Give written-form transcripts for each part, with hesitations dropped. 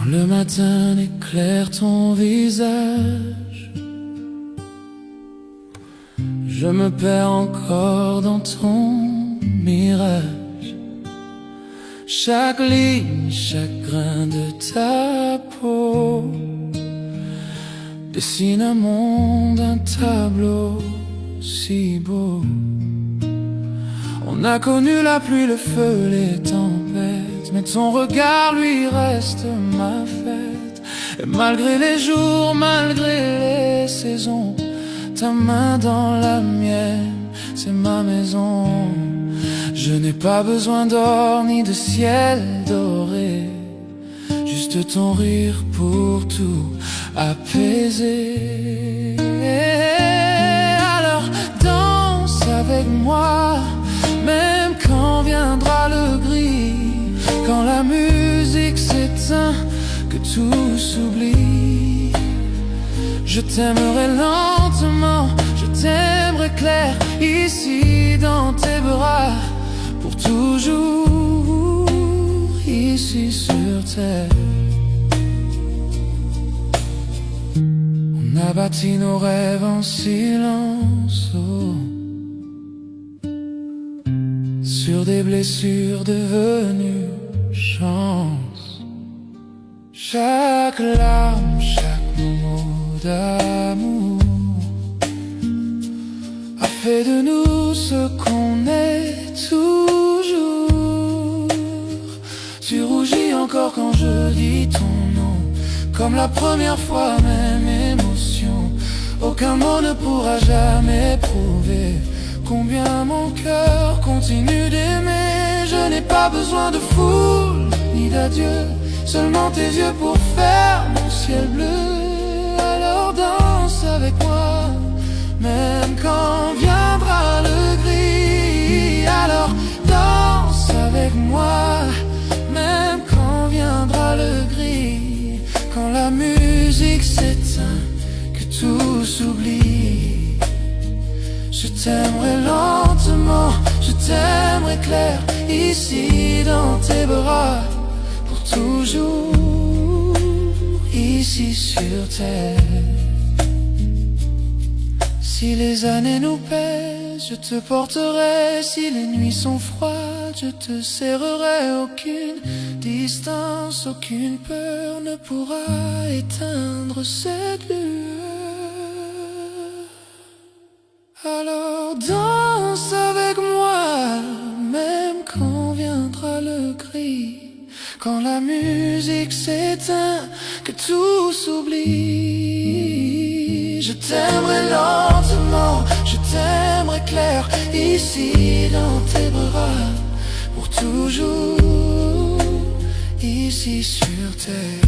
le matin éclaire ton visage, je me perds encore dans ton mirage. Chaque ligne, chaque grain de ta peau dessine un monde, un tableau si beau. On a connu la pluie, le feu, les tempêtes, mais ton regard lui reste ma fête. Et malgré les jours, malgré les saisons, ta main dans la mienne, c'est ma maison. Je n'ai pas besoin d'or ni de ciel doré, juste ton rire pour tout apaiser. Alors danse avec moi, même quand viendra le gris, quand la musique s'éteint, que tout s'oublie. Je t'aimerai lentement, je t'aimerai clair, ici dans tes bras, pour toujours, ici sur terre. On a bâti nos rêves en silence, oh, sur des blessures devenues chance. Chaque larme, chaque mot d'amour a fait de nous ce qu'on est toujours. Tu rougis encore quand je dis ton nom, comme la première fois, même émotion. Aucun mot ne pourra jamais prouver combien mon cœur continue d'aimer. Je n'ai pas besoin de foule ni d'adieu, seulement tes yeux pour faire mon ciel bleu. Alors danse avec moi, même quand viendra le gris. Alors danse avec moi, même quand viendra le gris. Quand la musique s'éteint, que tout s'oublie. Je t'aimerai lentement, je t'aimerai clair, ici dans tes bras, pour toujours, ici sur terre. Si les années nous pèsent, je te porterai. Si les nuits sont froides, je te serrerai. Aucune distance, aucune peur ne pourra éteindre cette lueur. Alors danse avec moi, même quand viendra le gris. Quand la musique s'éteint, que tout s'oublie. Je t'aimerai lentement, je t'aimerai clair, ici dans tes bras, pour toujours, ici sur terre.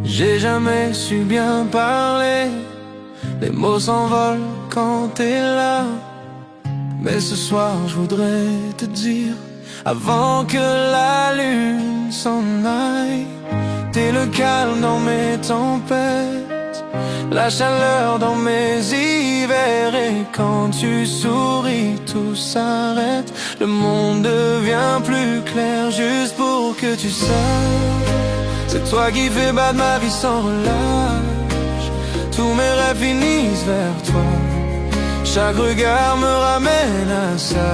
J'ai jamais su bien parler, les mots s'envolent quand t'es là. Mais ce soir je voudrais te dire, avant que la lune s'en aille, t'es le calme dans mes tempêtes, la chaleur dans mes hivers. Et quand tu souris, tout s'arrête, le monde devient plus clair, juste pour que tu saches. C'est toi qui fais battre ma vie sans relâche, tous mes rêves finissent vers toi, chaque regard me ramène à ça.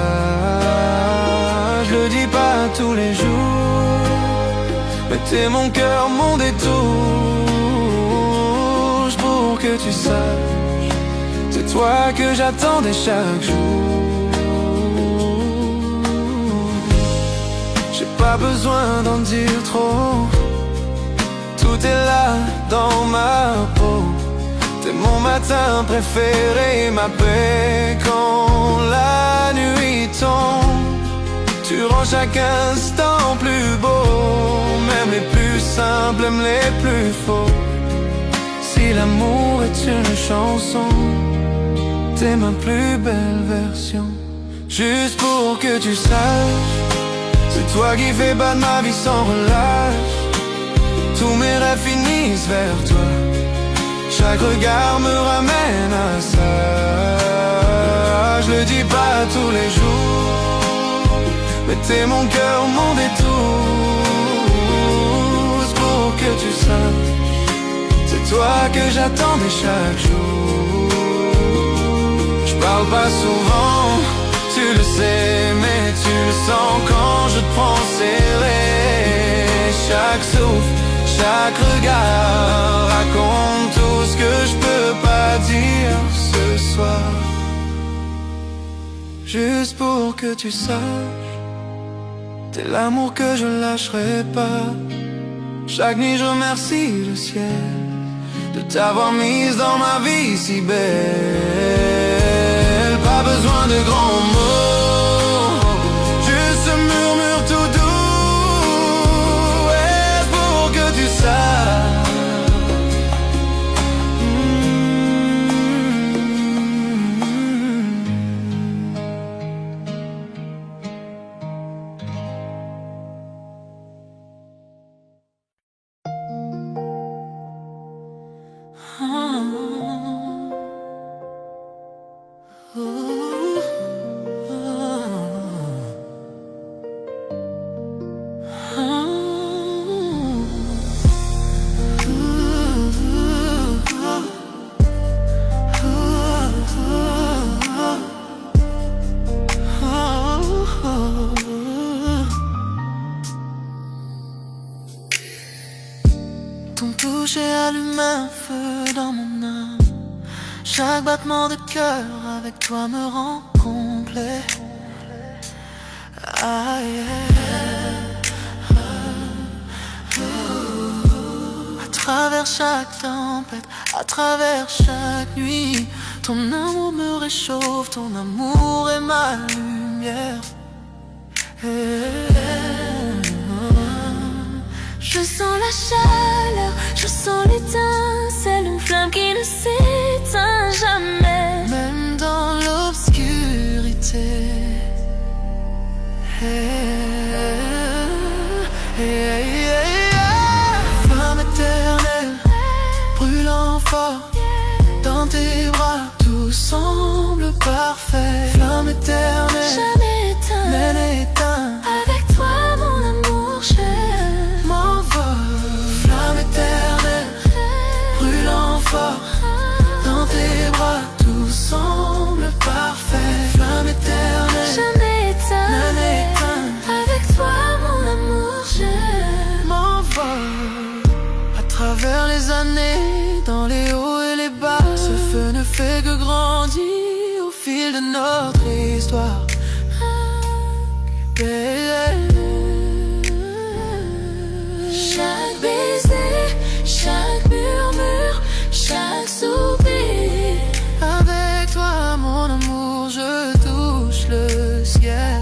Je le dis pas tous les jours, mais t'es mon cœur, mon détour, pour que tu saches, c'est toi que j'attendais chaque jour. J'ai pas besoin d'en dire trop, tout est là dans ma peau. T'es mon matin préféré, ma paix quand la nuit tombe. Tu rends chaque instant plus beau, même les plus simples, même les plus faux. Si l'amour est une chanson, t'es ma plus belle version. Juste pour que tu saches, c'est toi qui fais battre ma vie sans relâche. Tous mes rêves finissent vers toi, chaque regard me ramène à ça. Je le dis pas tous les jours, mais t'es mon cœur, mon détour. C'est pour que tu saches, c'est toi que j'attendais chaque jour. Je parle pas souvent, tu le sais, mais tu le sens quand je te prends serré. Chaque souffle, chaque regard raconte tout ce que je peux pas dire ce soir. Juste pour que tu saches, t'es l'amour que je lâcherai pas. Chaque nuit je remercie le ciel de t'avoir mise dans ma vie si belle. Pas besoin de grands mots, juste ce murmure tout doux. Est-ce pour que tu saches? Ton toucher allume un feu dans mon âme. Chaque battement de cœur avec toi me rend complet. Ah, yeah. À travers chaque tempête, à travers chaque nuit, ton amour me réchauffe, ton amour est ma lumière. Je sens la chaleur, je sens l'étincelle, une flamme qui ne s'éteint jamais, même dans l'obscurité. Flamme éternelle, brûlant fort, dans tes bras, tout semble parfait. Flamme éternelle, jamais éteint, même éteint. Avec toi mon amour, je m'envole. Flamme éternelle, brûlant fort, dans tes bras, tout semble parfait. Flamme éternelle, jamais éteint, même éteint. Avec toi mon amour, je m'envole. À travers les années, dans les hauts et les bas, ce feu ne fait que grandir au fil de notre histoire. Chaque baiser, chaque murmure, chaque soupir. Avec toi mon amour, je touche le ciel.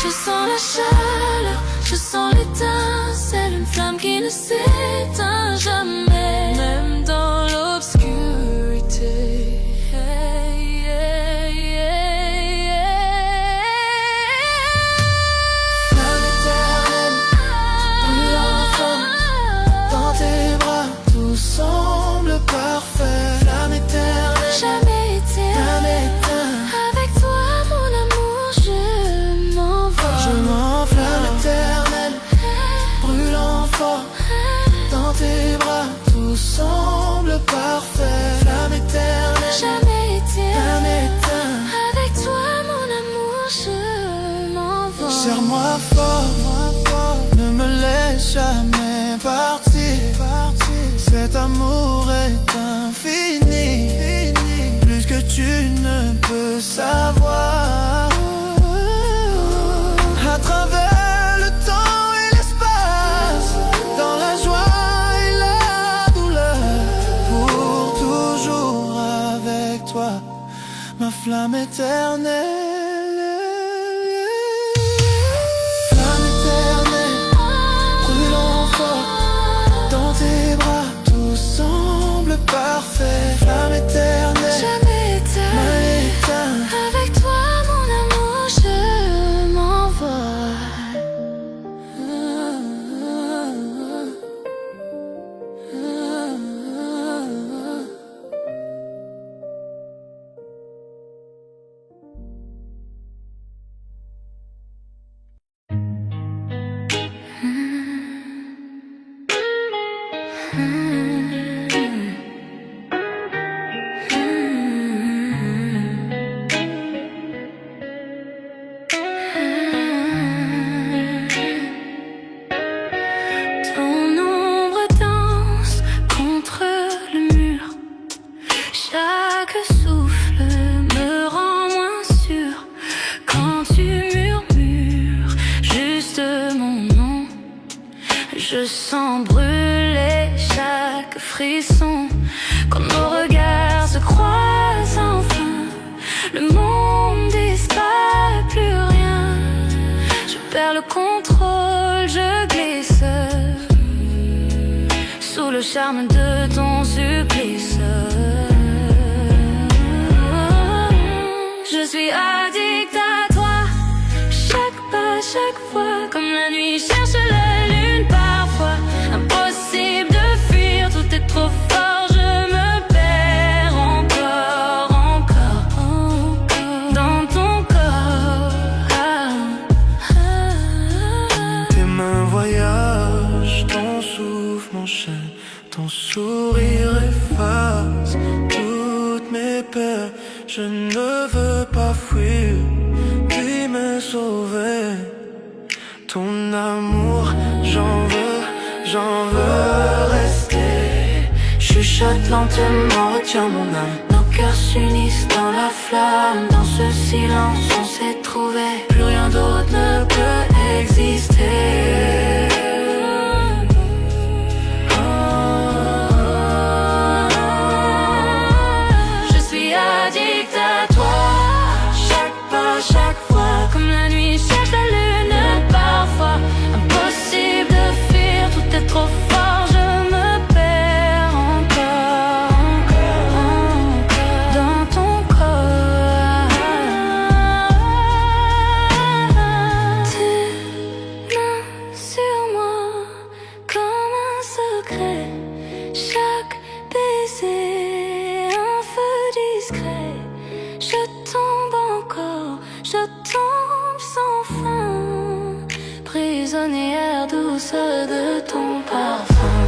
Je sens la chaleur, je sens l'étincelle, une flamme qui ne s'éteint jamais, même dans l'obscurité. Flamme éternelle, brûlant fort, dans tes bras, tout semble parfait. Flamme éternelle, jamais éteint, jamais éteint. Avec toi mon amour, je m'envole. Je m'envole. Flamme éternelle, brûlant fort, dans tes bras, tout semble parfait. Flamme éternelle, jamais éteint, jamais éteint. Avec toi mon amour, je m'envole. Serre-moi fort, ne me laisse jamais partir. Cet amour est infini, plus que tu ne peux savoir. À travers le temps et l'espace, dans la joie et la douleur, pour toujours avec toi, ma flamme flamme éternelle. Flamme éternelle, brûlant fort dans tes bras, tout semble parfait. Flamme éternelle, jamais éteint. Avec toi mon amour je m'envole. Je sens brûler chaque frisson quand nos regards se croisent enfin. Le monde disparaît, plus rien. Je perds le contrôle, je glisse sous le charme de ton supplice. Je suis addict à toi, chaque pas, chaque fois, comme la nuit cherche la lune parfois. Impossible de fuir, tout est trop fort, je me perds encore, encore dans ton corps. Tes mains voyagent, ton souffle m'enchaîne, ton sourire efface toutes mes peurs. Je ne veux pas fuir, puis me sauver. Ton amour, j'en veux rester. Chuchote lentement, retiens mon âme. Nos cœurs s'unissent dans la flamme. Dans ce silence, on s'est trouvé. Plus rien d'autre ne peut exister. Je suis addict à toi, chaque pas, chaque fois, comme la nuit cherche la lune parfois. Impossible de fuir, tout est trop fort, je me perds encore, encore dans ton corps. Tes mains sur moi comme un secret, chaque baiser un feu discret. Je tombe encore, je tombe sans fin, prisonnière douce de ton parfum.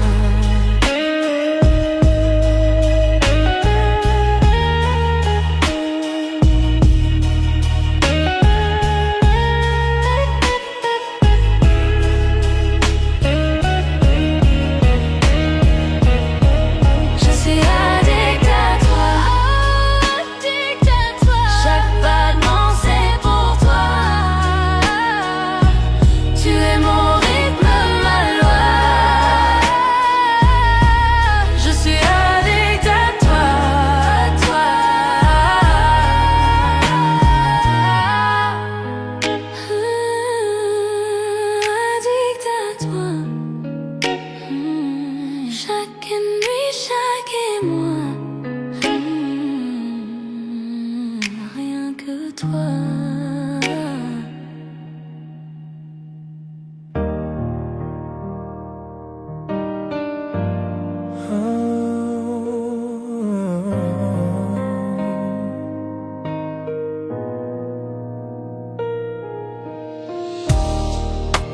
Je suis addict à toi, chaque battement c'est pour toi. Tu es mon rythme, ma loi. Je suis addict à toi, addict à toi. Chaque nuit, chaque émoi, rien que toi.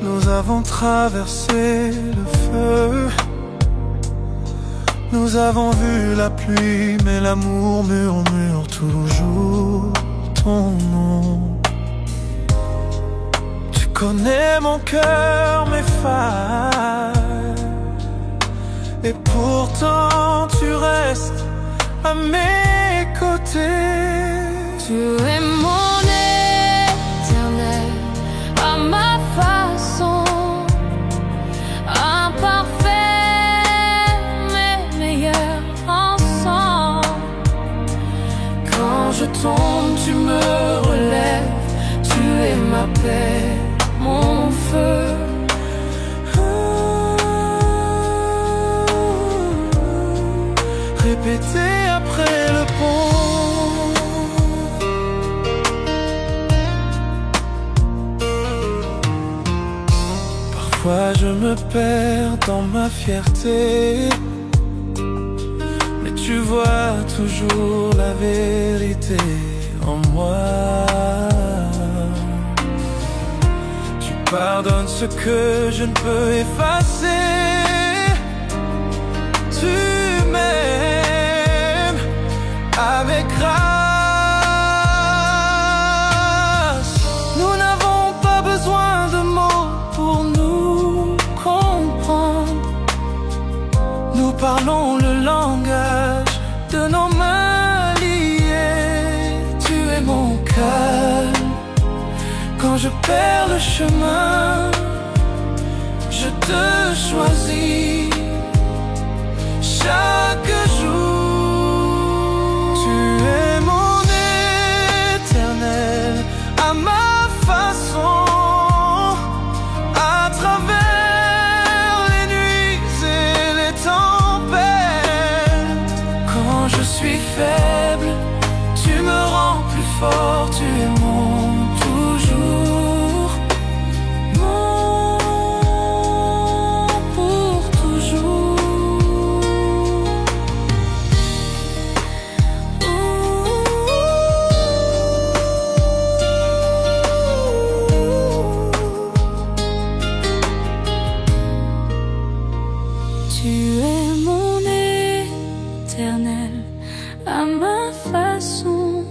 Nous avons traversé le feu, nous avons vu la pluie, mais l'amour murmure toujours ton nom. Tu connais mon cœur, mes failles, et pourtant tu restes à mes côtés. Tu es mon éternel, à ma façon, imparfait mais meilleur ensemble. Quand je tombe, tu me relève. Tu es ma paix, mon feu. Répéter après le pont. Parfois je me perds dans ma fierté, mais tu vois toujours la vérité en moi. Tu pardonnes ce que je ne peux effacer. Tu m'aimes avec grâce. Nous n'avons pas besoin de mots pour nous comprendre. Nous parlons le langage de nos mains liées. Tu es mon calme quand je perds le chemin. Je te choisis chaque jour. Tu es mon éternel à ma façon, à travers les nuits et les tempêtes. Quand je suis faible, tu me rends plus fort. Tu es mon toujours, mon pour toujours. Tu es mon éternel à ma façon,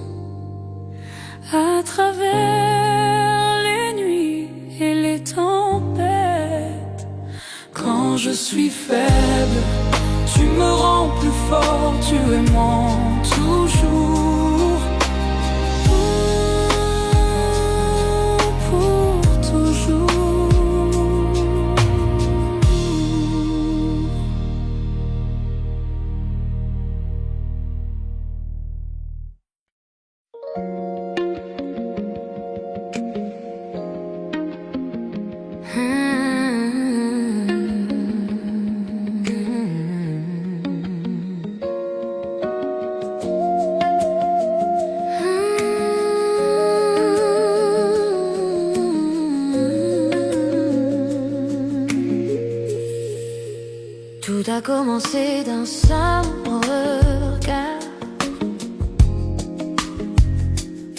à travers les nuits et les tempêtes. Quand je suis faible, tu me rends plus fort. Tu es mon toujours, pour toujours. Tout a commencé d'un simple regard,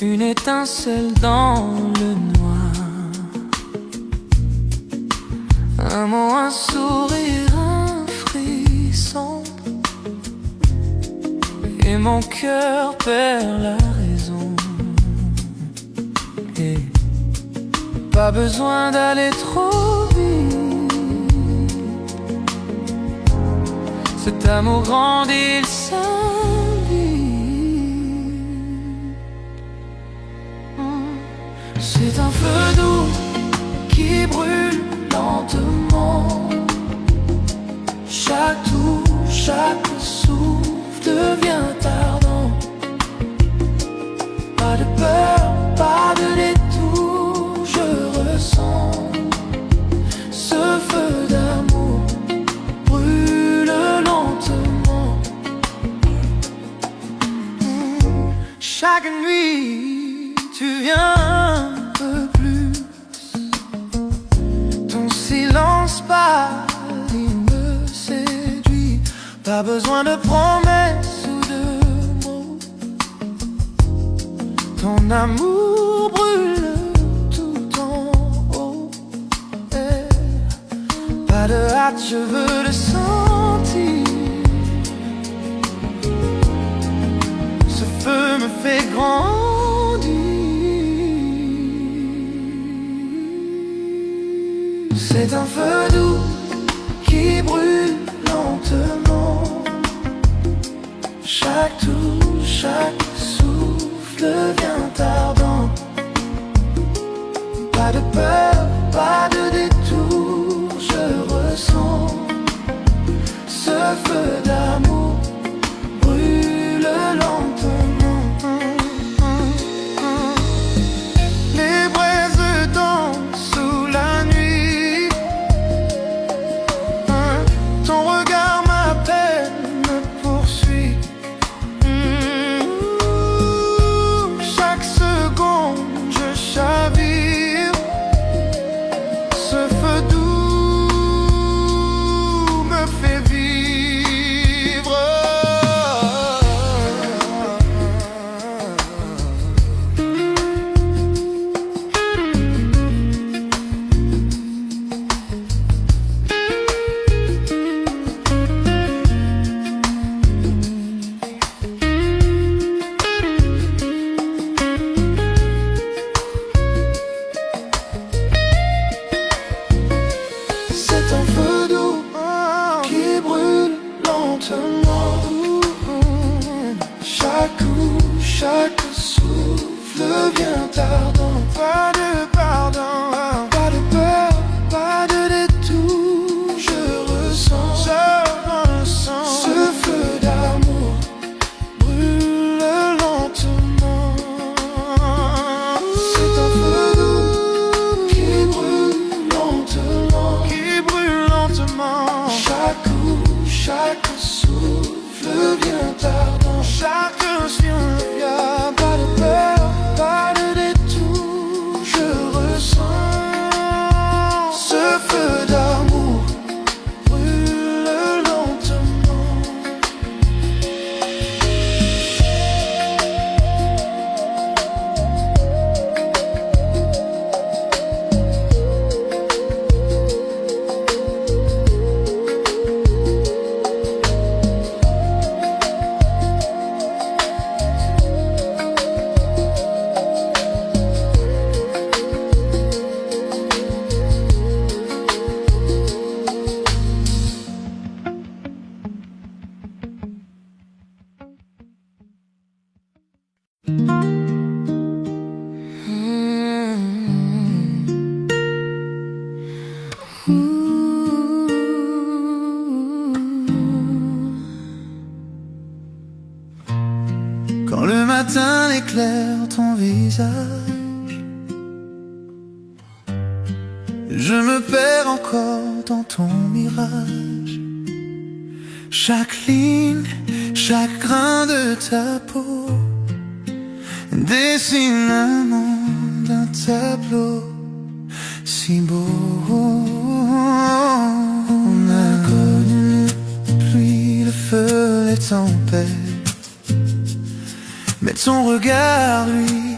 Une étincelle dans le noir, un mot, un sourire, un frisson, et mon cœur perd la raison. Et pas besoin d'aller trop vite, cet amour grandit, il s'invite. c'est un feu doux qui brûle lentement. Chaque tour, chaque souffle devient ardent. Pas de peur, pas de détour, je ressens ce feu d'amour brûle lentement. Chaque nuit, tu viens un peu plus. Ton silence pâle, il me séduit. Pas besoin de promesses ou de mots. Ton amour brûle tout en haut. Pas de hâte, je veux le sentir. Ce feu me fait grandir. C'est un feu doux qui brûle lentement. Chaque tour, chaque souffle devient ardent. Pas de peur, pas de détour, je ressens ce feu d'amour brûle lentement. vient tardant. Pas de pardon, pas de peur, pas de détour. Je ressens ce feu d'amour brûle lentement. C'est un feu doux qui brûle lentement. Chaque coup, chaque souffle vient tardant. Chaque souffle vient, pas de peur, pas de détour. Je ressens ce feu d'amour brûle lentement. Quand le matin éclaire ton visage, je me perds encore dans ton mirage. Chaque ligne, chaque grain de ta peau dessine un monde, un tableau si beau. On a connu la pluie, le feu, les tempêtes, mais ton regard, lui,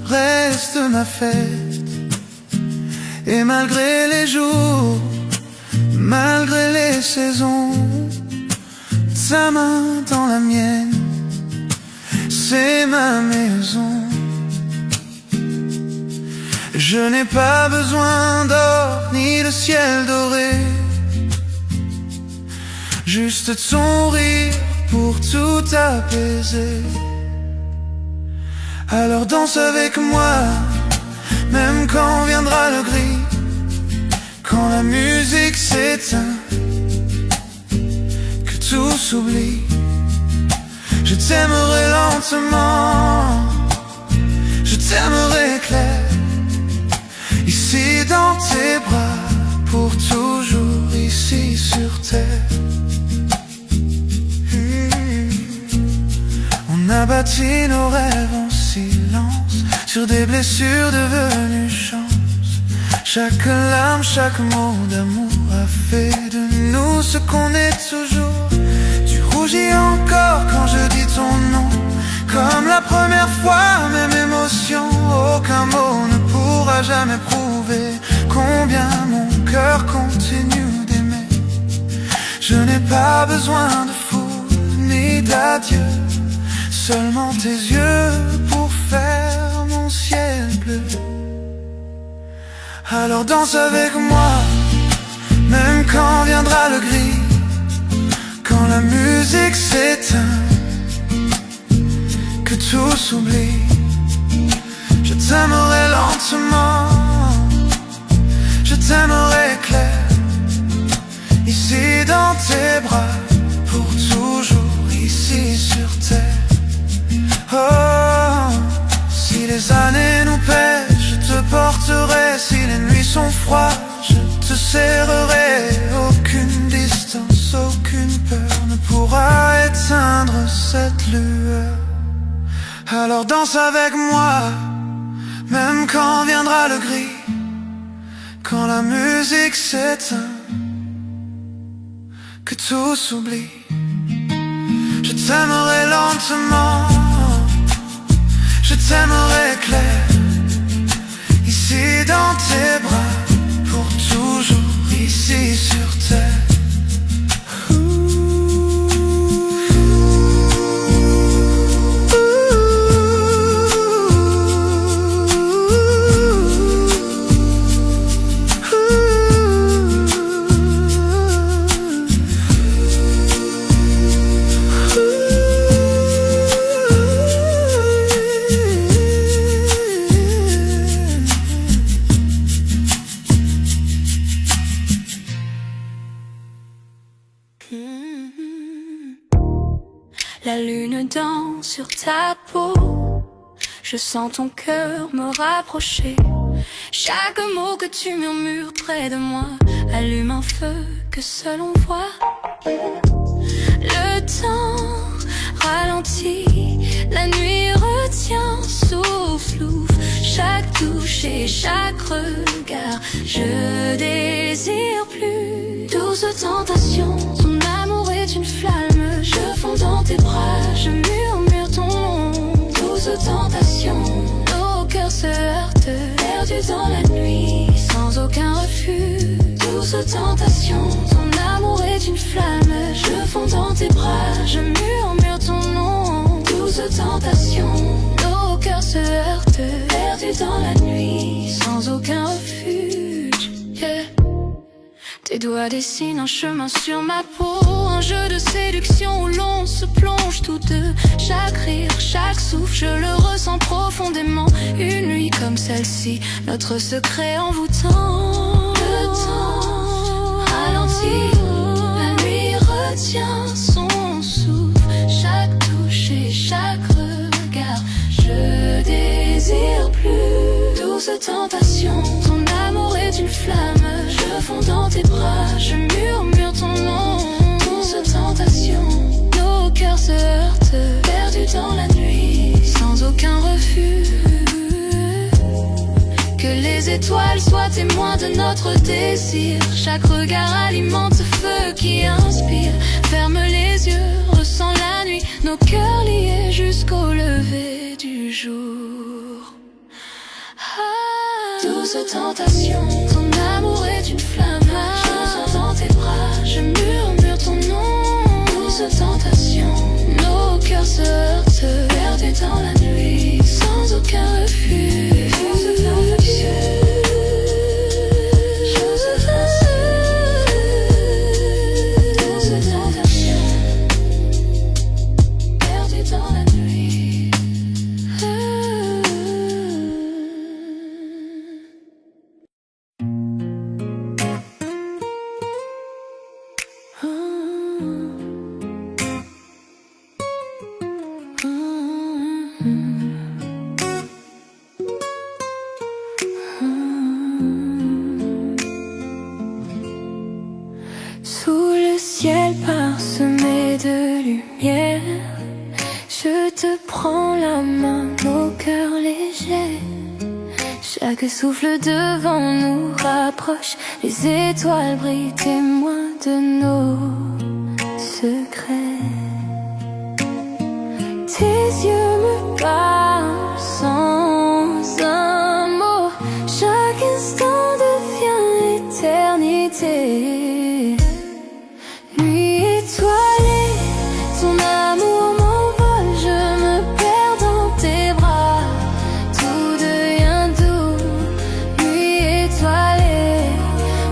reste ma fête. Et malgré les jours, malgré les saisons, sa main dans la mienne, c'est ma maison. Je n'ai pas besoin d'or ni de ciel doré, juste ton rire pour tout apaiser. Alors danse avec moi, même quand viendra le gris, quand la musique s'éteint, que tout s'oublie. Je t'aimerai lentement, je t'aimerai clair, ici dans tes bras, pour toujours ici sur terre. On a bâti nos rêves en silence, sur des blessures devenues chance. Chaque larme, chaque mot d'amour a fait de nous ce qu'on est toujours. Tu rougis encore quand je dis ton nom, comme la première fois, même émotion. Aucun mot ne pourra jamais prouver combien mon cœur continue d'aimer. Je n'ai pas besoin de foule ni d'adieu, seulement tes yeux pour faire mon ciel bleu. Alors danse avec moi, même quand viendra le gris, quand la musique s'éteint, que tout s'oublie. Je t'aimerai lentement, je t'aimerai clair, ici dans tes bras, pour toujours ici sur terre. Oh, si les années nous pèsent, je te porterai. Si les nuits sont froides, je te serrerai. Aucune distance, aucune peur ne pourra éteindre cette lueur. Alors danse avec moi, même quand viendra le gris, quand la musique s'éteint, que tout s'oublie. Je t'aimerai lentement, je t'aimerai clair, ici dans tes bras, pour toujours ici sur terre. sur ta peau. Je sens ton cœur me rapprocher. Chaque mot que tu murmures près de moi allume un feu que seul on voit. Le temps ralentit, la nuit retient, souffle, chaque touche et chaque regard. Je désire plus. Douce tentation, ton amour est une flamme. Je fonds dans tes bras, je murmure ton nom. Douce tentation, nos cœurs se heurtent, perdus dans la nuit, sans aucun refus. Douce tentation, ton amour est une flamme. Je fonds dans tes bras, je murmure ton nom. Douce tentation, nos cœurs se heurtent, perdus dans la nuit, sans aucun refuge. Yeah. Tes doigts dessinent un chemin sur ma peau, un jeu de séduction où l'on se plonge tous deux. Chaque rire, chaque souffle, je le ressens profondément. Une nuit comme celle-ci, notre secret envoûtant. Le temps ralentit, la nuit retient son souffle. Chaque touche et chaque regard, je désire plus. Douce tentation, ton amour est une flamme. Je fonds dans tes bras, je murmure ton nom. Douce tentation, nos cœurs se heurtent, perdus dans la nuit, sans aucun refus. Que les étoiles soient témoins de notre désir. Chaque regard alimente ce feu qui inspire. Ferme les yeux, ressens la nuit, nos cœurs liés jusqu'au lever du jour. Douce tentation, ton amour est une flamme. Je sens dans tes bras, je murmure ton nom. Douce tentation, nos cœurs se heurtent, perdus dans la nuit, sans aucun refuge. Douce tentation, douce tentation, perdus dans la nuit. Sous le ciel parsemé de lumière, je te prends la main, nos cœurs légers. Chaque souffle devant nous rapproche, les étoiles brillent, témoins de nos secrets. Tes yeux me parlent sans un mot, chaque instant devient éternité. Nuit étoilée, ton amour m'envole, je me perds dans tes bras, tout devient doux. Nuit étoilée,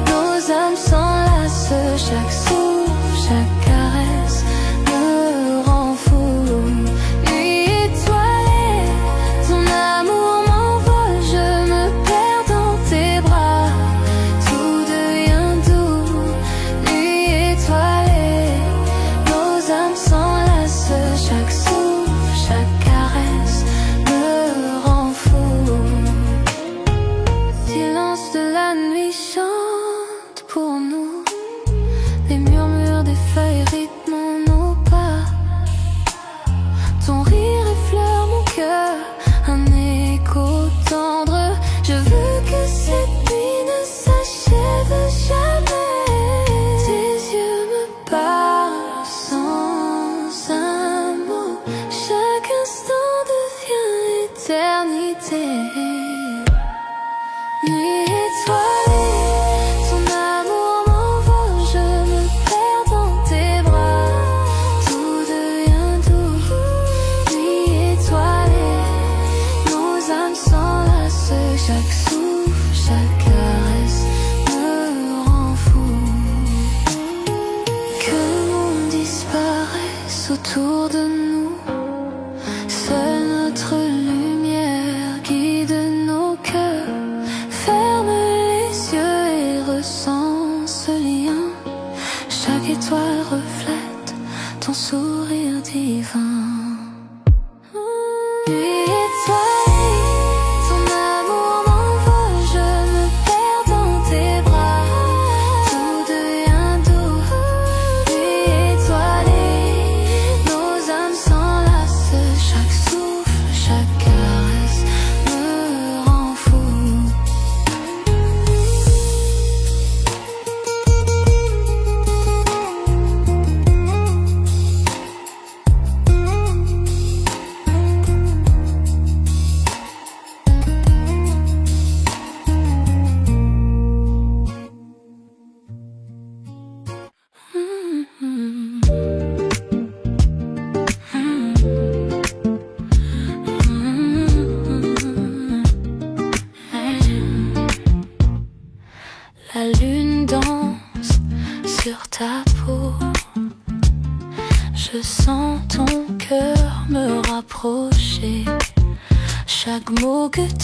nos âmes s'enlacent, chaque souffle, chaque caresse me rend fou. Nuit étoilée, ton amour m'envole, je me perds dans tes bras, tout devient doux. Nuit étoilée, nos âmes s'enlacent, chaque souffle, chaque caresse me rend fou. Silence de la nuit chante pour nous, les murmures des feuilles rythment nos pas. Ton rire effleure mon cœur, un écho tendre. Je veux que cette nuit ne s'achève jamais. Tes yeux me parlent sans un mot, chaque instant devient éternité. Nuit étoilée, ton amour m'envole, je me perds dans tes bras, tout devient doux. Nuit étoilée, nos âmes s'enlacent, chaque souffle, chaque caresse me rend fou. Que le monde disparaisse autour de nous, seule notre lumière guide nos cœurs. Ferme les yeux et ressens ce lien. Chaque étoile reflète ton sourire divin.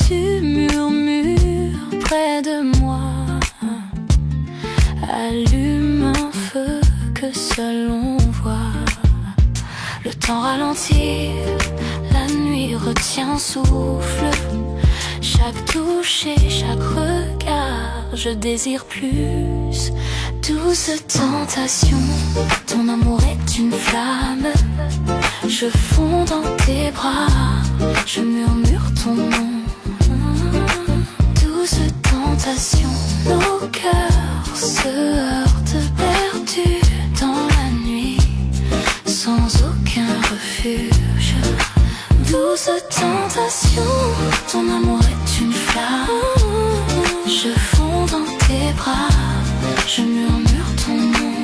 tu murmures près de moi. Allume un feu que seul on voit. Le temps ralentit, la nuit retient souffle. Chaque touche et chaque regard, je désire plus. Douce tentation, ton amour est une flamme. Je fonds dans tes bras, je murmure ton nom. Douce tentation, nos cœurs se heurtent perdus dans la nuit, sans aucun refuge. Douce tentation, ton amour est une flamme. Je fonds dans tes bras, je murmure ton nom.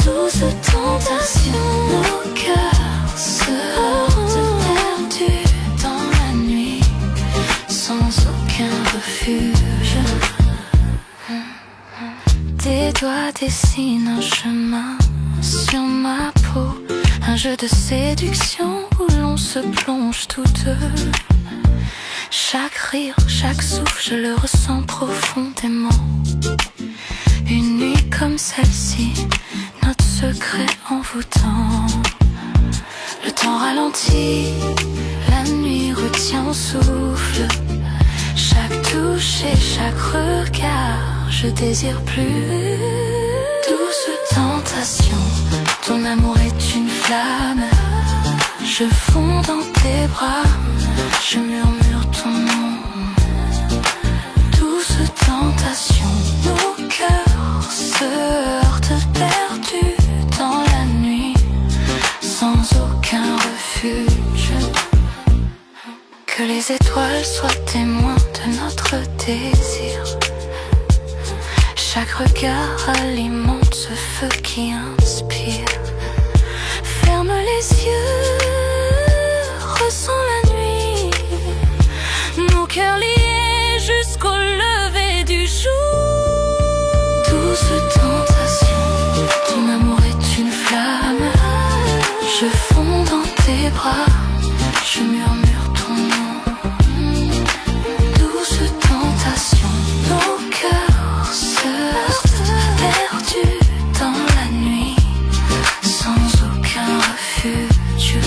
Douce tentation, nos cœurs se heurtent perdus dans la nuit, sans aucun refuge. Tes doigts dessinent un chemin sur ma peau, un jeu de séduction où l'on se plonge tous deux. Chaque rire, chaque souffle, je le ressens profondément. Une nuit comme celle-ci, notre secret envoûtant. Le temps ralentit, la nuit retient au souffle. Chaque touche et chaque regard, je désire plus. Douce tentation, ton amour est une flamme. Je fonds dans tes bras, je murmure ton nom. Douce tentation, nos cœurs se heurtent perdus dans la nuit, sans aucun refuge. Que les étoiles soient témoins de notre désir. Chaque regard alimente ce feu qui inspire. Ferme les yeux, ressens la nuit. Nos cœurs liés jusqu'au lever du jour. Douce tentation, ton amour est une flamme. Je fonds dans tes bras, je murmure ton nom. Douce tentation, nos cœurs se heurtent perdus dans la nuit, sans aucun refuge.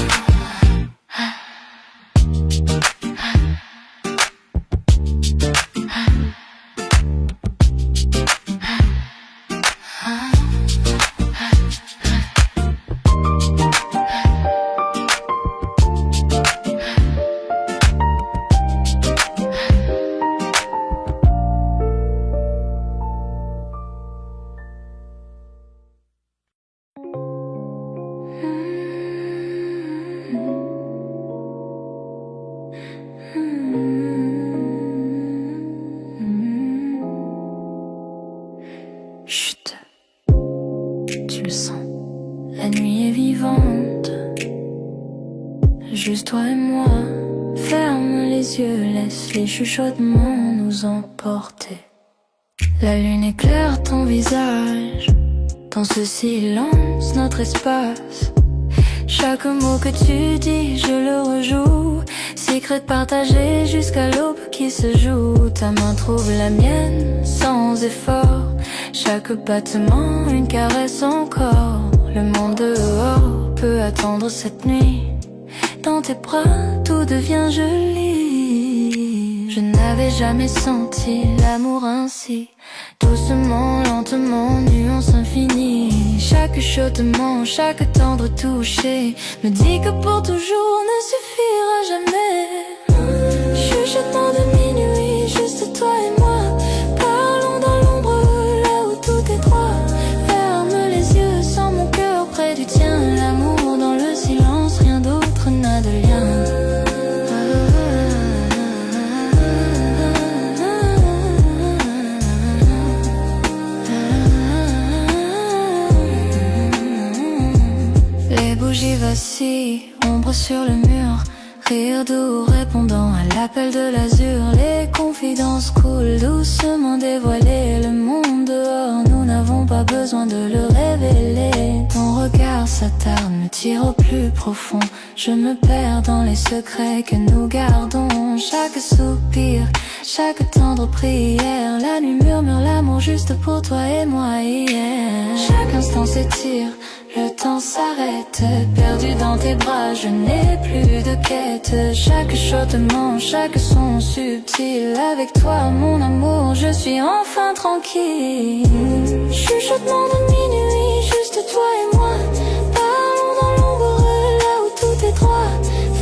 Chut, tu le sens, la nuit est vivante. Juste toi et moi, ferme les yeux, laisse les chuchotements nous emporter. La lune éclaire ton visage, dans ce silence, notre espace. Chaque mot que tu dis, je le rejoue. Secret partagé jusqu'à l'aube qui se joue. Ta main trouve la mienne sans effort. Chaque battement, une caresse encore. Le monde dehors peut attendre cette nuit. Dans tes bras, tout devient joli. Je n'avais jamais senti l'amour ainsi. Doucement, lentement, nuance infinie. Chaque chuchotement, chaque tendre toucher me dit que pour toujours ne suffira jamais. Chuchotement de minuit, juste toi et moi. Parlons dans l'ombre, là où tout est droit. Ferme les yeux, sens mon cœur près du tien. L'amour dans le silence, rien d'autre n'a de lien. Les bougies vacillent, ombre sur le mur. Rire doux répondant à l'appel de l'azur. Les confidences coulent doucement dévoilées. Le monde dehors, nous n'avons non, pas besoin de le révéler. Ton regard s'attarde, me tire au plus profond. Je me perds dans les secrets que nous gardons. Chaque soupir, chaque tendre prière, la nuit murmure l'amour juste pour toi et moi hier. Chaque instant s'étire, le temps s'arrête, perdu dans tes bras, je n'ai plus de quête. Chaque chuchotement, chaque son subtil, avec toi mon amour, je suis enfin tranquille. Chuchotement de minuit, juste toi et moi, parlons dans l'ombre, là où tout est droit.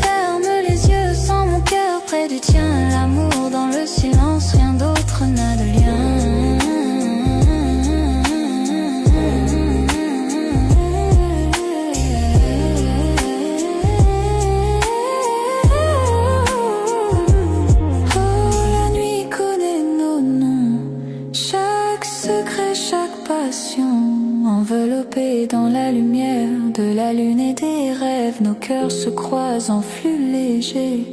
Ferme les yeux, sans mon cœur près du tien, l'amour dans le silence, rien d'autre n'a de lien. Enveloppés dans la lumière de la lune et des rêves, nos cœurs se croisent en flux léger.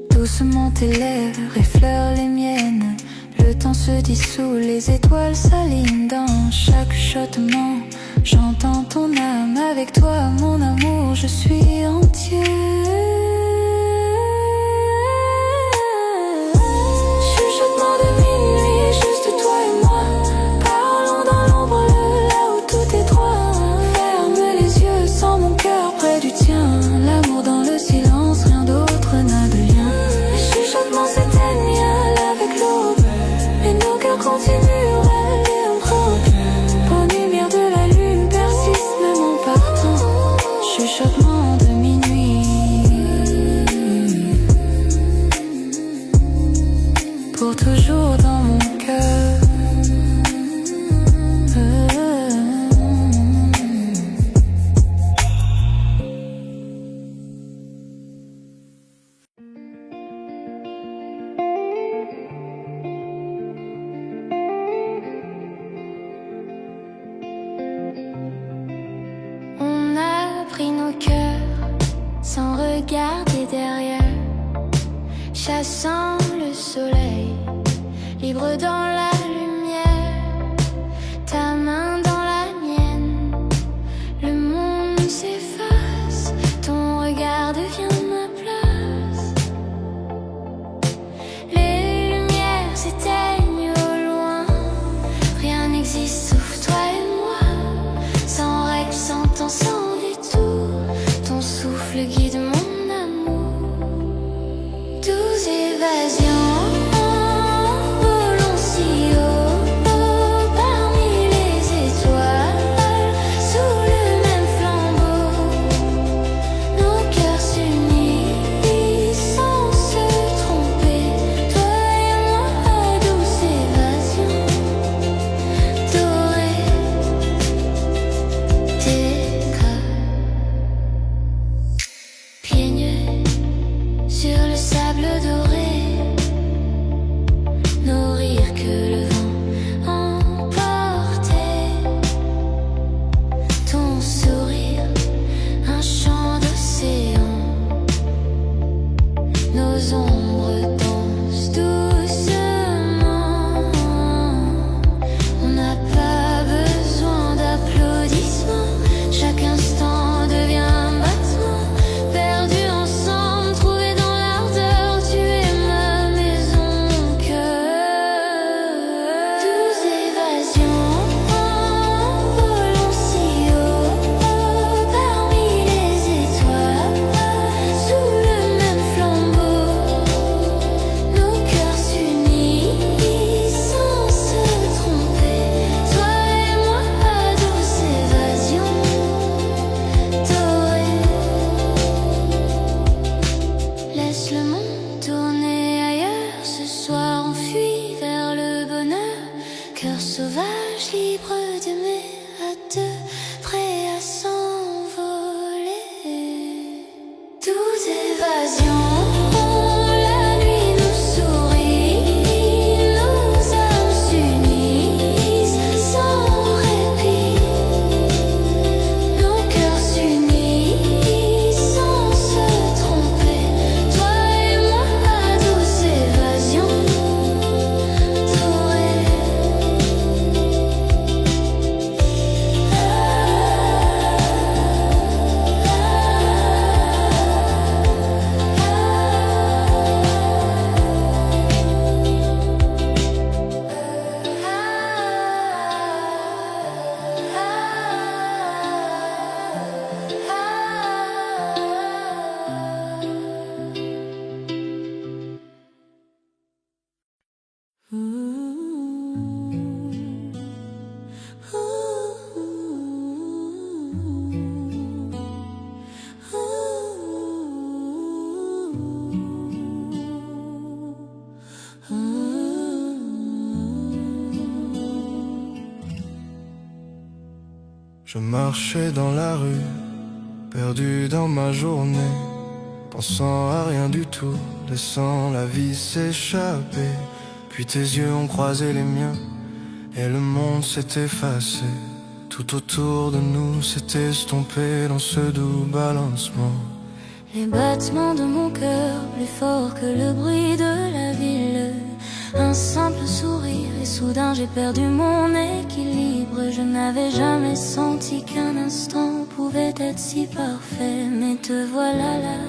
Doucement tes lèvres effleurent les miennes, le temps se dissout, les étoiles s'alignent dans chaque chuchotement. J'entends ton âme, avec toi mon amour, je suis entier. Chuchotement de minuit, juste toi et moi, parlons dans l'ombre, là où tout est droit. Ferme les yeux, sans mon cœur près du tien, l'amour dans le silence, rien d'autre n'a de lien. Les chuchotements s'éteignent avec l'aube, mais nos cœurs continuent rêver ensemble. Aux lumières de la lune persiste même en partant. Chuchotement de minuit, pour toujours dans mon cœur. On a pris nos cœurs sans regarder derrière, chassant le soleil, libre dans la lumière, ta main dans la mienne, le monde s'efface, ton regard devient ma place. Les lumières s'éteignent au loin, rien n'existe sauf toi et moi, sans règle, sans temps, sans détour, ton souffle guide mon amour. 12 évasions. Sur le sable doré, Je marchais dans la rue, perdu dans ma journée, pensant à rien du tout, laissant la vie s'échapper. Puis tes yeux ont croisé les miens, et le monde s'est effacé. Tout autour de nous s'est estompé dans ce doux balancement. Les battements de mon cœur plus forts que le bruit de la ville. Un simple sourire et soudain j'ai perdu mon équilibre. Je n'avais jamais senti qu'un instant pouvait être si parfait. Mais te voilà là,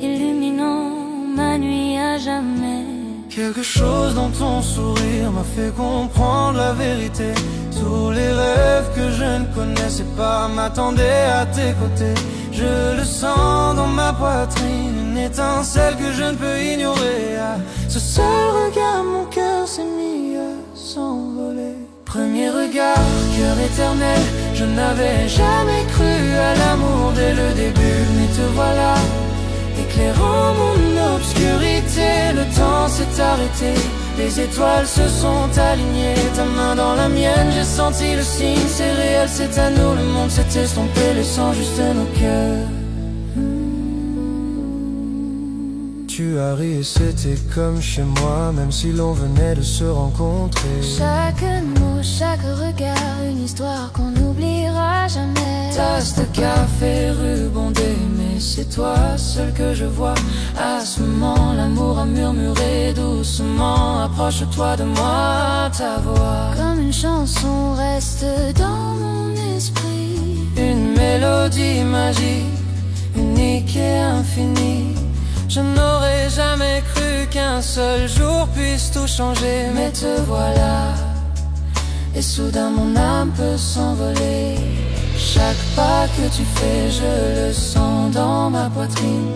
illuminant ma nuit à jamais. Quelque chose dans ton sourire m'a fait comprendre la vérité. Tous les rêves que je ne connaissais pas m'attendaient à tes côtés. Je le sens dans ma poitrine, une étincelle que je ne peux ignorer. À ce seul regard, mon cœur s'est mis à s'envoler. Premier regard, cœur éternel, je n'avais jamais cru à l'amour dès le début. Mais te voilà, éclairant mon obscurité. Le temps s'est arrêté, les étoiles se sont alignées. Ta main dans la mienne, j'ai senti le signe. C'est réel, c'est à nous, le monde s'est estompé, laissant juste nos cœurs. Tu as ri et c'était comme chez moi, même si l'on venait de se rencontrer. Chaque mot, chaque regard, une histoire qu'on n'oubliera jamais. Tasse de café, ruban mais c'est toi seul que je vois. À ce moment, l'amour a murmuré doucement. Approche-toi de moi, ta voix comme une chanson reste dans mon esprit. Une mélodie magique, unique et infinie. Je n'aurais jamais cru qu'un seul jour puisse tout changer. Mais te voilà, et soudain mon âme peut s'envoler. Chaque pas que tu fais, je le sens dans ma poitrine.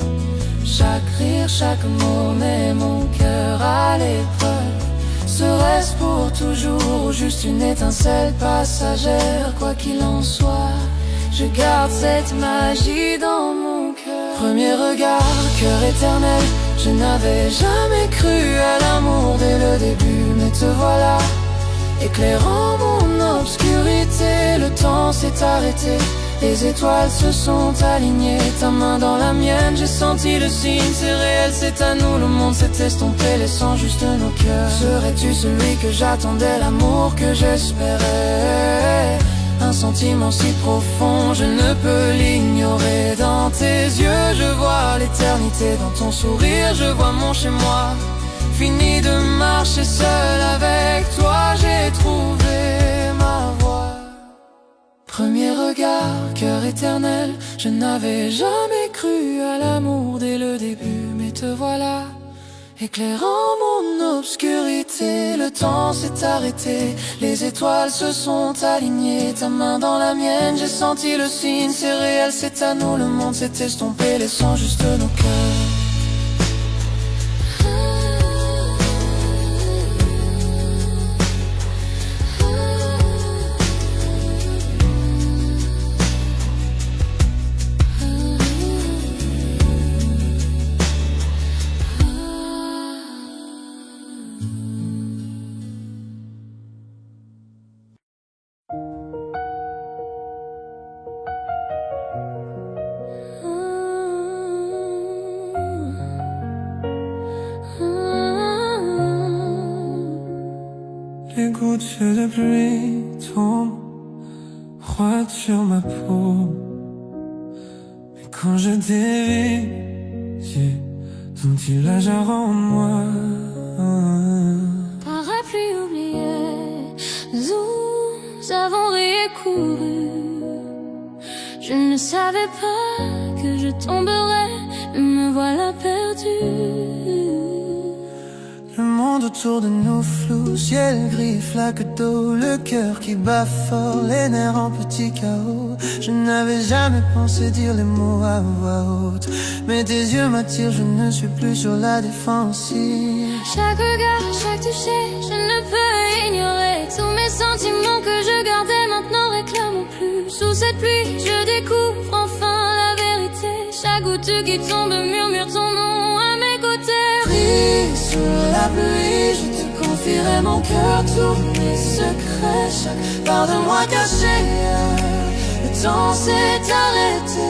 Chaque rire, chaque mot met mon cœur à l'épreuve. Serait-ce pour toujours ou juste une étincelle passagère? Quoi qu'il en soit, je garde cette magie dans mon cœur. Premier regard, cœur éternel, je n'avais jamais cru à l'amour dès le début. Mais te voilà, éclairant mon obscurité. Le temps s'est arrêté, les étoiles se sont alignées. Ta main dans la mienne, j'ai senti le signe. C'est réel, c'est à nous, le monde s'est estompé, laissant juste nos cœurs. Serais-tu celui que j'attendais, l'amour que j'espérais? Un sentiment si profond, je ne peux l'ignorer. Dans tes yeux, je vois l'éternité. Dans ton sourire, je vois mon chez-moi. Fini de marcher seul avec toi, j'ai trouvé ma voie. Premier regard, cœur éternel, je n'avais jamais cru à l'amour dès le début. Mais te voilà, éclairant mon obscurité. Le temps s'est arrêté, les étoiles se sont alignées. Ta main dans la mienne, j'ai senti le signe. C'est réel, c'est à nous, le monde s'est estompé, laissant juste nos cœurs. Les gouttes de pluie tombent froides sur ma peau. Mais quand je dévie, sont-ils là en moi? Parapluie oublié, nous avons ri et couru. Je ne savais pas que je tomberais, mais me voilà perdue. Le monde autour de nous flou, ciel gris, flaque d'eau, le cœur qui bat fort, les nerfs en petit chaos. Je n'avais jamais pensé dire les mots à voix haute, mais tes yeux m'attirent, je ne suis plus sur la défensive. Chaque regard, chaque toucher, je ne peux ignorer. Tous mes sentiments que je gardais maintenant réclament plus. Sous cette pluie, je découvre enfin la vérité. Chaque goutte qui tombe murmure ton nom à mes côtés. Pris sous la pluie, je te confierai mon cœur, tous mes secrets, chaque part de moi cachée. Le temps s'est arrêté.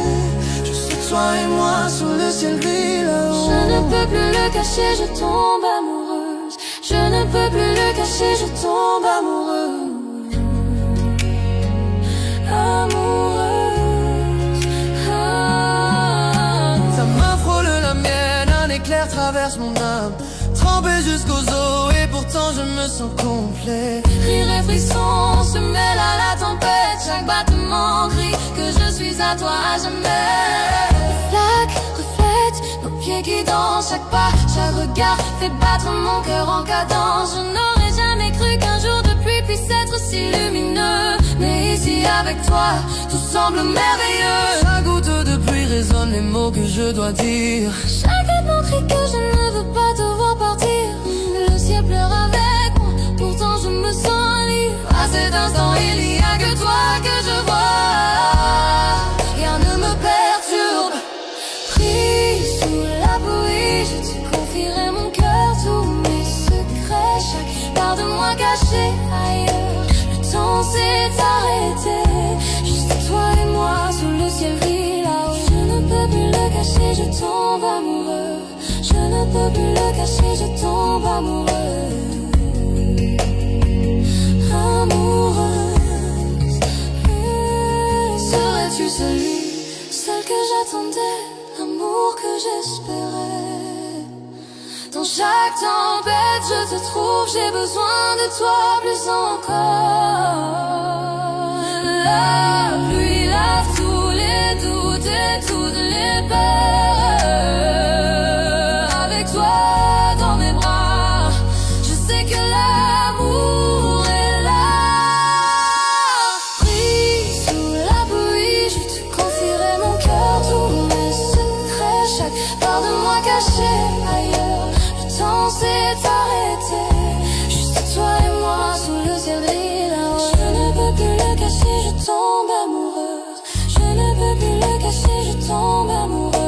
Juste toi et moi sur le ciel gris là-haut. Je ne peux plus le cacher, je tombe amoureuse. Je ne peux plus le cacher, je tombe amoureuse. Amoureuse. Ta main frôle la mienne, un éclair traverse mon âme, trempé jusqu'aux os et pourtant je me sens complet. Rire et frisson se mêlent à la tempête, chaque battement crie que je suis à toi à jamais. Les flaques reflètent nos pieds qui dansent, chaque pas, chaque regard fait battre mon cœur en cadence. Je n'aurais jamais cru qu'un jour de pluie puisse être si lumineux, mais ici avec toi, tout semble merveilleux. Chaque goutte de pluie résonne les mots que je dois dire. Chaque battement crie que je ne veux pas te voir partir. Le ciel pleure avec moi, pourtant je me sens libre. À cet instant il n'y a que toi que je vois. Rien ne me perturbe. Pris sous la pluie, je te confierai mon cœur, tous mes secrets, chaque part de moi cachée ailleurs. Le temps s'est arrêté, juste toi et moi sous le ciel gris là-haut. Je ne peux plus le cacher, je tombe amoureux. Je ne peux plus le cacher, je tombe amoureux. Amoureuse. Serais-tu celle que j'attendais, l'amour que j'espérais? Dans chaque tempête je te trouve, j'ai besoin de toi plus encore. La pluie lave tous les doutes et toutes les peurs. Avec toi dans mes bras, je sais que l'amour est là. Pris sous la pluie, je te confierai mon cœur, tous mes secrets, chaque part de moi cachée ailleurs. Le temps s'est arrêté, juste toi et moi sous le ciel gris là-haut. Je ne peux plus le cacher, je tombe amoureuse. Je ne peux plus le cacher, je tombe amoureuse.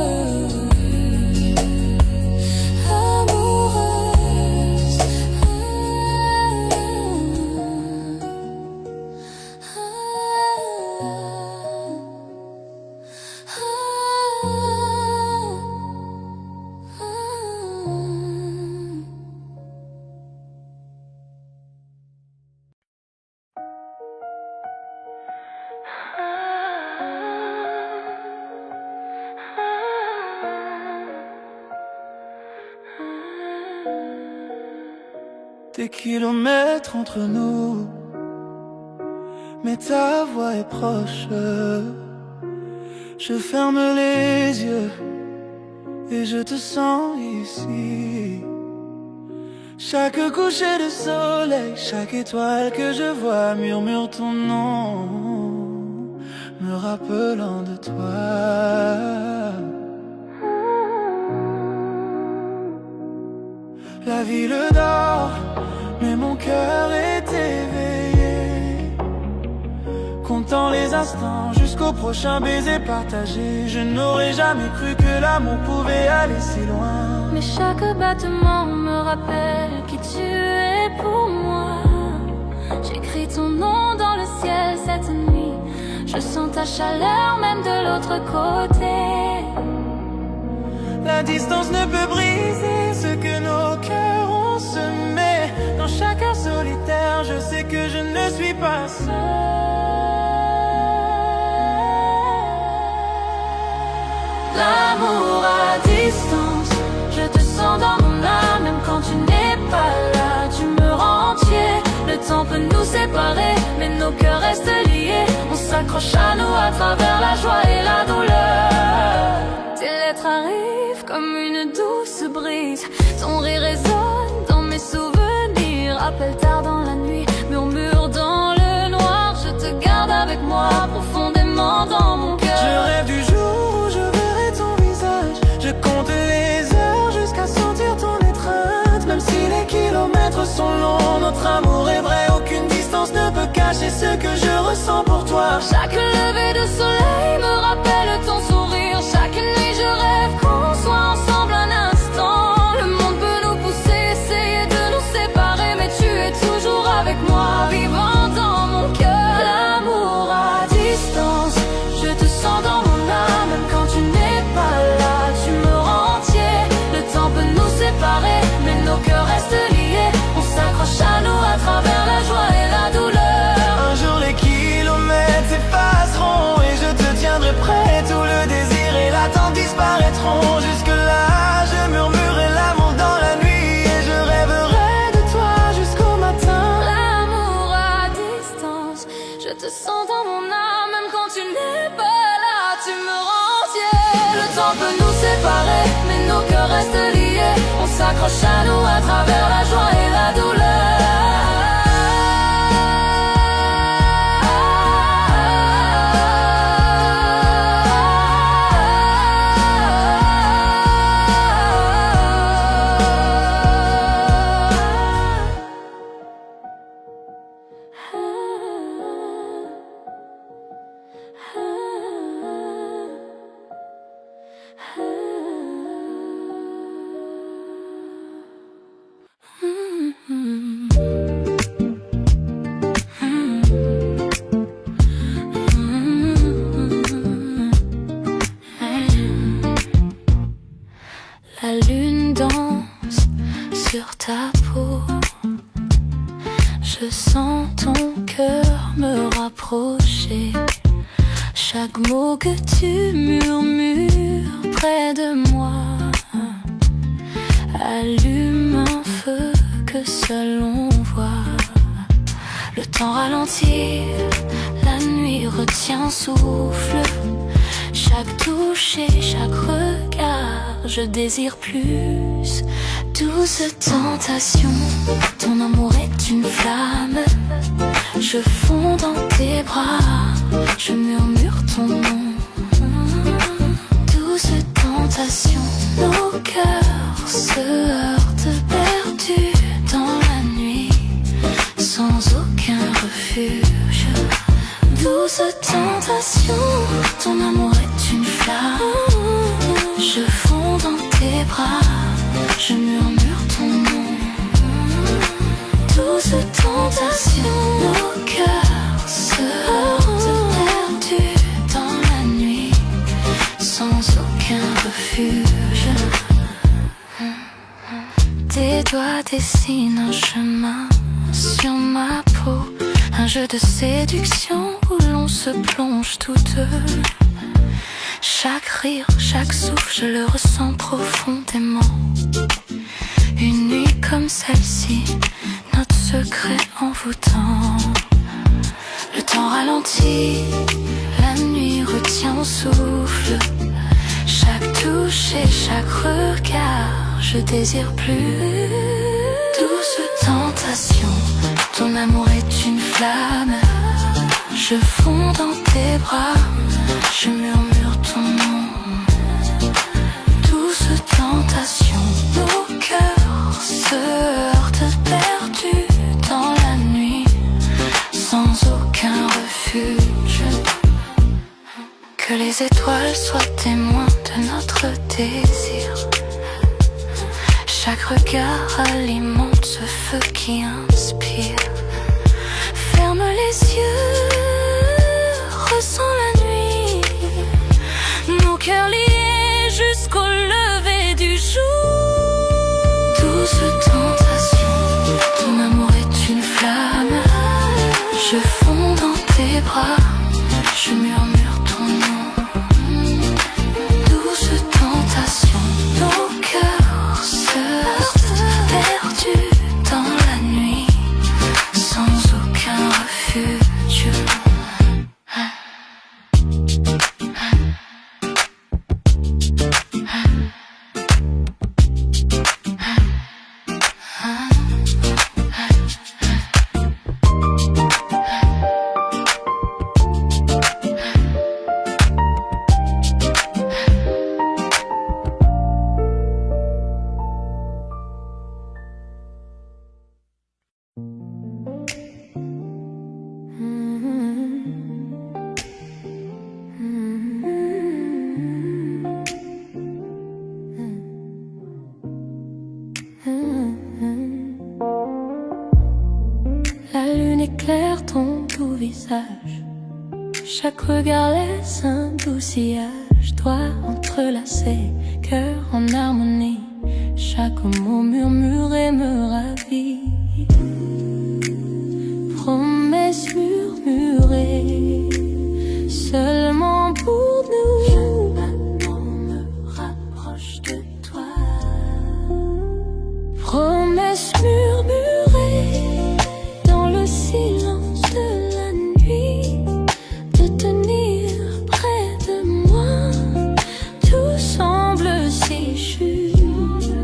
Des kilomètres entre nous, mais ta voix est proche. Je ferme les yeux et je te sens ici. Chaque coucher de soleil, chaque étoile que je vois murmure ton nom, me rappelant de toi. La ville dort, mais mon cœur est éveillé, comptant les instants jusqu'au prochain baiser partagé. Je n'aurais jamais cru que l'amour pouvait aller si loin. Mais chaque battement me rappelle qui tu es pour moi. J'écris ton nom dans le ciel cette nuit. Je sens ta chaleur même de l'autre côté. La distance ne peut briser ce que nos cœurs ont semé. Dans chaque heure solitaire, je sais que je ne suis pas seul. L'amour à distance, je te sens dans mon âme. Même quand tu n'es pas là, tu me rends entier. Le temps peut nous séparer, mais nos cœurs restent liés. On s'accroche à nous à travers la joie et la douleur. Tes lettres arrivent comme une douce brise. Ton rire résonne dans mes souvenirs. Appel tard dans la nuit, murmure dans le noir. Je te garde avec moi profondément dans mon cœur. Je rêve du jour où je verrai ton visage. Je compte les heures jusqu'à sentir ton étreinte. Même si les kilomètres sont longs, notre amour est vrai. Aucune distance ne peut cacher ce que je ressens pour toi. Chaque lever de soleil me rappelle ton sourire. Chaque nuit je rêve qu'on soit ensemble un instant. Le monde peut nous pousser, essayer de nous séparer, mais tu es toujours avec moi, vivant dans mon cœur. L'amour à distance, s'accroche à nous à travers la joie et la douleur. La lune danse sur ta peau. Je sens ton cœur me rapprocher. Chaque mot que tu murmures près de moi allume un feu que seul on voit. Le temps ralentit, la nuit retient souffle. Chaque touche et chaque regard, je désire plus. Douce tentation, ton amour est une flamme. Je fonds dans tes bras, je murmure ton nom. Douce tentation, nos cœurs se heurtent perdus dans la nuit, sans aucun refuge. Douce tentation, ton amour est une flamme. Je fonds dans tes bras, je murmure ton nom. Douce tentation, nos cœurs se heurtent perdus dans la nuit, sans aucun refuge. Tes doigts dessinent un chemin sur ma peau, un jeu de séduction où l'on se plonge tous deux. Chaque rire, chaque souffle, je le ressens profondément. Une nuit comme celle-ci, notre secret envoûtant. Le temps ralentit, la nuit retient souffle. Chaque touche et chaque regard, je désire plus. Douce tentation, ton amour est une flamme. Je fonds dans tes bras, je murmure ton nom. Douce tentation, nos cœurs se heurtent perdus dans la nuit, sans aucun refuge. Que les étoiles soient témoins de notre désir. Chaque regard alimente ce feu qui inspire. Ferme les yeux, ressens la nuit, nos cœurs liés jusqu'au lever du jour. Douce tentation, ton amour est une flamme. Je fonds dans tes bras, je murmure ton nom. Douce tentation, nos cœurs se heurtent perdus dans la nuit, sans aucun refuge. Éclaire ton doux visage, chaque regard laisse un doux sillage. Doigts entrelacés, cœur en harmonie, chaque mot murmuré me ravit. Promesses murmurées, seulement pour nous. Chaque battement me rapproche de toi. Promesses murmurées, silence de la nuit, de tenir près de moi. Tout semble si juste,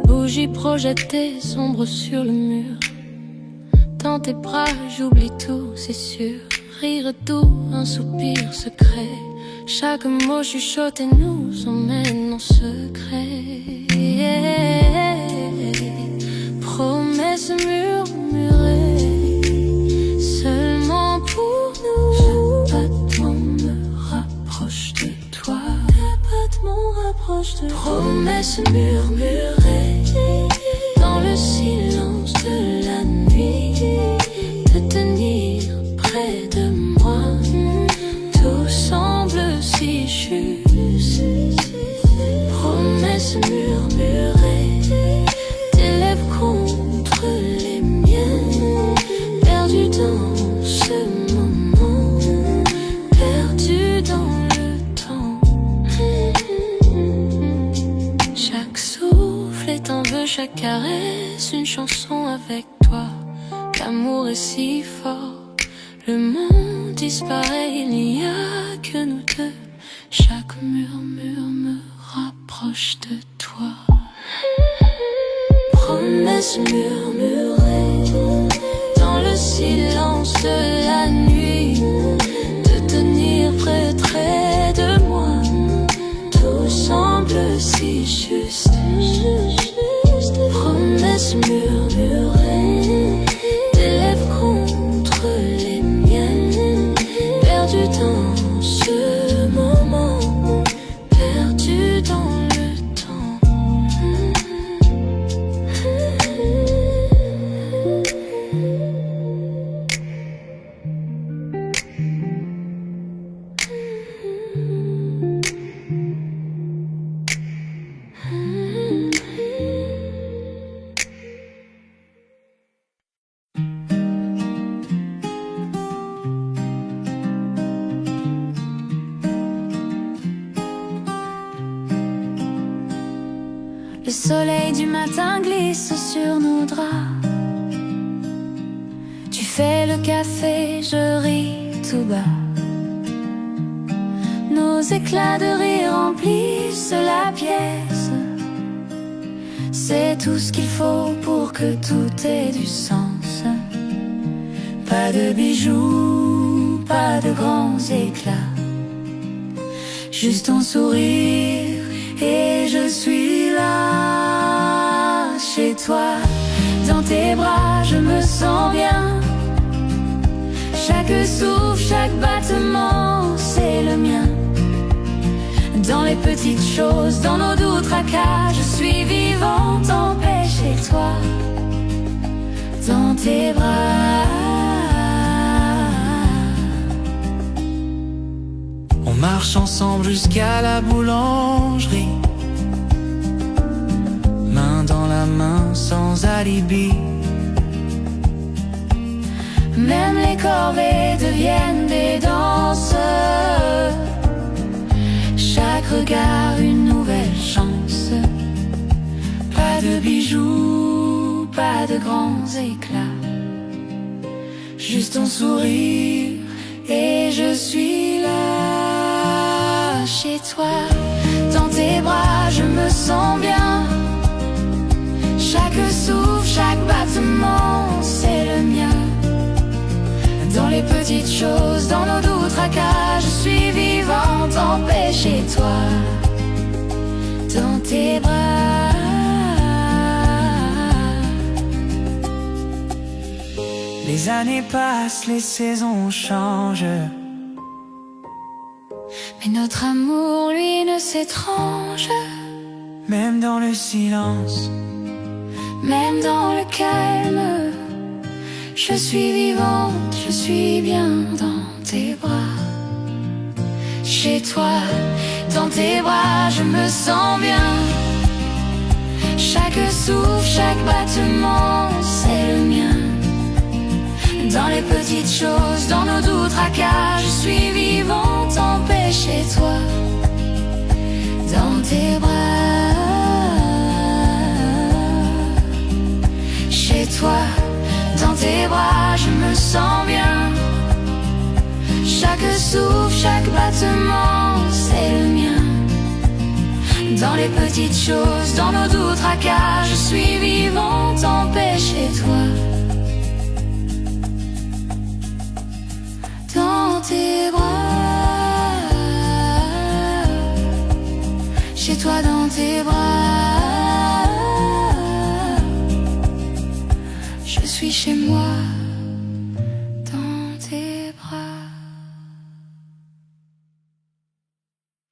Bougie projetée, sombre sur le mur. Dans tes bras, j'oublie tout, c'est sûr. Rire doux, un soupir secret. Chaque mot chuchoté nous emmène en secret. Promesses murmurées, seulement pour nous. Chaque battement me rapproche de toi. Chaque battement rapproche de toi. Promesses murmurées, dans le silence de la nuit, de tenir près de moi. Tout semble si juste. Promesses murmurées, tes lèvres contre les miennes. Perdu dans ce moment, perdu dans le temps. Chaque souffle est un vœu, chaque caresse une chanson avec toi. L'amour est si fort, le monde disparaît, il n'y a que nous deux. Chaque murmure me rapproche de toi. Promesses murmurées, dans le silence de la nuit, de tenir près de moi. Tout semble si juste. Promesses murmurées, tes lèvres contre les miennes. Perdu dans ce moment, perdu dans le temps. Le soleil du matin glisse sur nos draps. Tu fais le café, je ris tout bas. Nos éclats de rire remplissent la pièce. C'est tout ce qu'il faut pour que tout ait du sens. Pas de bijoux, pas de grands éclats, juste ton sourire et je suis là. Chez toi, dans tes bras, je me sens bien. Chaque souffle, chaque battement, c'est le mien. Dans les petites choses, dans nos doux tracas, je suis vivante en paix chez toi. Dans tes bras. On marche ensemble jusqu'à la boulangerie, main dans la main sans alibi. Même les corvées deviennent des danses. Chaque regard une nouvelle chance. Pas de bijoux, pas de grands éclats, juste ton sourire et je suis là. Chez toi, dans tes bras, je me sens bien. Chaque souffle, chaque battement, c'est le mien. Dans les petites choses, dans nos doux tracas, je suis vivante en paix chez toi. Dans tes bras. Les années passent, les saisons changent, mais notre amour, lui, ne s'étrange. même dans le silence, même dans le calme. Je suis vivante, je suis bien dans tes bras. Chez toi, dans tes bras, je me sens bien. Chaque souffle, chaque battement, c'est le mien. Dans les petites choses, dans nos doux tracas, je suis vivante en paix chez toi. Dans tes bras. Chez toi, dans tes bras, je me sens bien. Chaque souffle, chaque battement, c'est le mien. Dans les petites choses, dans nos doux tracas, je suis vivante en paix chez toi. Dans tes bras, chez toi dans tes bras, je suis chez moi.